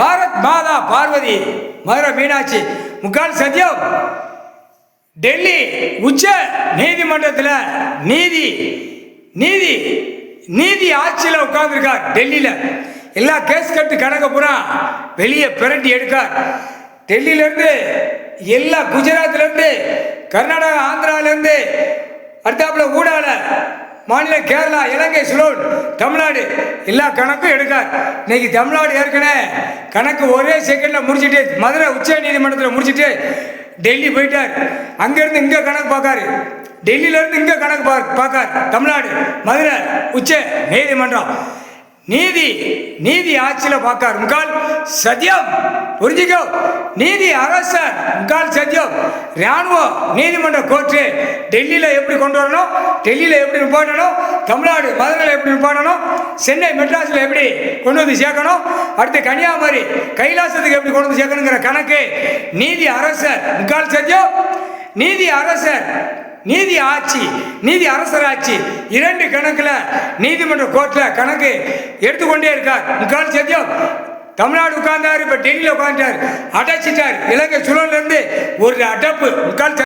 பாரத் மாதா பார்வதி மதுரை மீனாட்சி முக்கால் சத்தியம். டெல்லி உச்ச நீதிமன்றத்தில் நீதி நீதி நீதி ஆட்சியில் உட்கார்ந்துருக்கார். டெல்லியில் எல்லா கேஸ் கட்டு கணக்கு பூரா வெளியே பிரட்டி எடுக்கார். டெல்லியிலேருந்து எல்லா குஜராத்லேருந்து கர்நாடகா ஆந்திராவிலேருந்து அடுத்தாப்புல ஊடால மாநிலம் கேரளா இலங்கை சிலோன் தமிழ்நாடு எல்லா கணக்கும் எடுக்கார். இன்னைக்கு தமிழ்நாடு ஏற்கனவே கணக்கு ஒரே செகண்டில் முடிச்சுட்டு மதுரை உச்ச நீதிமன்றத்தில் முடிச்சுட்டு டெல்லி போயிட்டார். அங்கேருந்து இங்கே கணக்கு பார்க்காரு. டெல்லியிலேருந்து இங்கே கணக்கு பார்க்கார். தமிழ்நாடு மதுரை உச்ச நீதிமன்றம் நீதி நீதி ஆட்சியில் பார்க்கார். முக்கால் சத்தியம் புரிஞ்சுக்கோ. நீதி அரசர் முக்கால் சத்தியம். இராணுவ நீதிமன்ற கோர்ட்டு டெல்லியில் எப்படி கொண்டு வரணும், டெல்லியில் எப்படி நிப்பாட்டணும், தமிழ்நாடு மதுரையில் எப்படி நிப்பாட்டணும், சென்னை மெட்ராஸில் எப்படி கொண்டு வந்து சேர்க்கணும், அடுத்து கன்னியாகுமரி கைலாசத்துக்கு எப்படி கொண்டு வந்து சேர்க்கணுங்கிற கணக்கு நீதி அரசர் முக்கால் சத்தியம். நீதி அரசர் நீதி ஆட்சி நீதி அரசர் ஆட்சி இரண்டு கணக்கில் நீதிமன்ற கோர்ட்டில் கணக்கு எடுத்துக்கொண்டே இருக்கார். முக்கால் சத்தியம். தமிழ்நாடு உட்கார்ந்தார், இப்போ டெல்லியில் உட்கார்ந்தார், அடைச்சிட்டார். இலங்கை சுழலிருந்து ஒரு அடப்பு முக்கால்